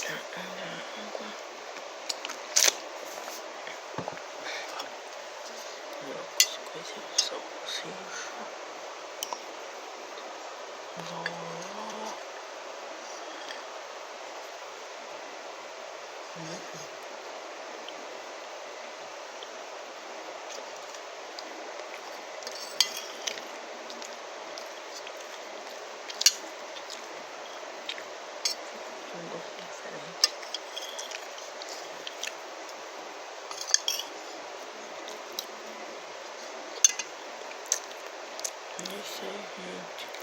água. As coisas são cincho. Um gosto diferente. É isso aí, gente.